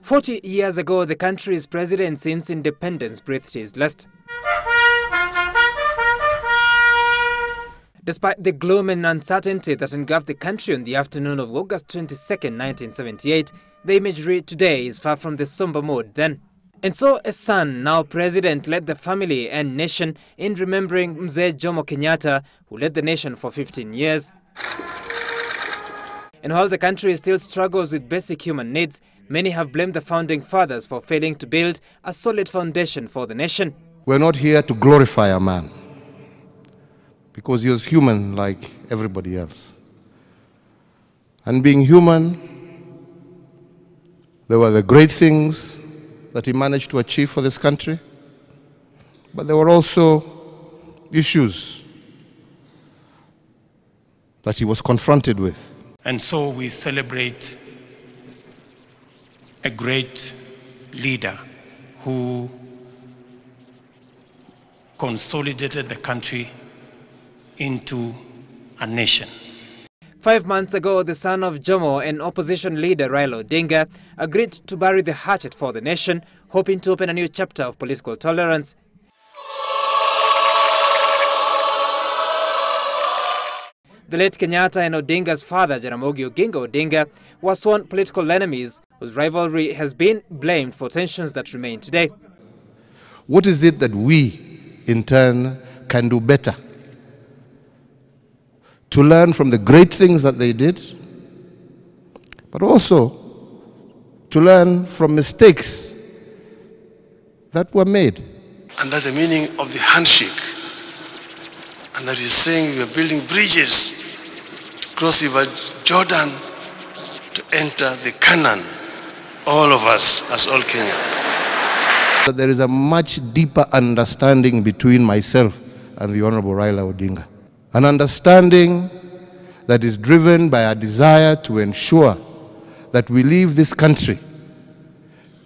40 years ago, the country's president since independence breathed his last. Despite the gloom and uncertainty that engulfed the country on the afternoon of August 22, 1978, the imagery today is far from the somber mood then. And so a son, now president, led the family and nation in remembering Mzee Jomo Kenyatta, who led the nation for 15 years. And while the country still struggles with basic human needs, many have blamed the founding fathers for failing to build a solid foundation for the nation. We're not here to glorify a man, because he was human like everybody else. And being human, there were the great things that he managed to achieve for this country, but there were also issues that he was confronted with. And so we celebrate a great leader who consolidated the country into a nation. 5 months ago, the son of Jomo and opposition leader Raila Odinga agreed to bury the hatchet for the nation, hoping to open a new chapter of political tolerance. The late Kenyatta and Odinga's father, Jaramogi Oginga Odinga, were sworn political enemies whose rivalry has been blamed for tensions that remain today. What is it that we, in turn, can do better to learn from the great things that they did, but also to learn from mistakes that were made? And that's the meaning of the handshake. And that is saying we are building bridges to cross the River Jordan to enter the Canaan, all of us as all Kenyans. There is a much deeper understanding between myself and the Honorable Raila Odinga. An understanding that is driven by a desire to ensure that we leave this country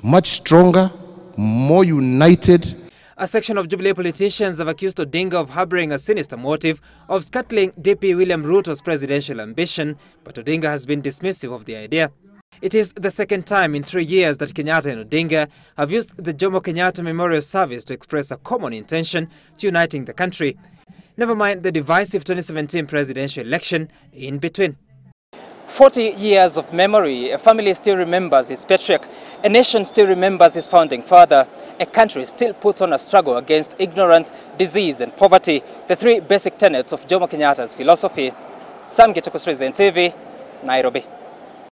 much stronger, more united. A section of Jubilee politicians have accused Odinga of harboring a sinister motive of scuttling DP William Ruto's presidential ambition, but Odinga has been dismissive of the idea. It is the second time in 3 years that Kenyatta and Odinga have used the Jomo Kenyatta Memorial Service to express a common intention to uniting the country. Never mind the divisive 2017 presidential election in between. 40 years of memory, a family still remembers its patriarch, a nation still remembers its founding father, a country still puts on a struggle against ignorance, disease and poverty, the three basic tenets of Jomo Kenyatta's philosophy. Sam Gituku, Citizen TV, Nairobi.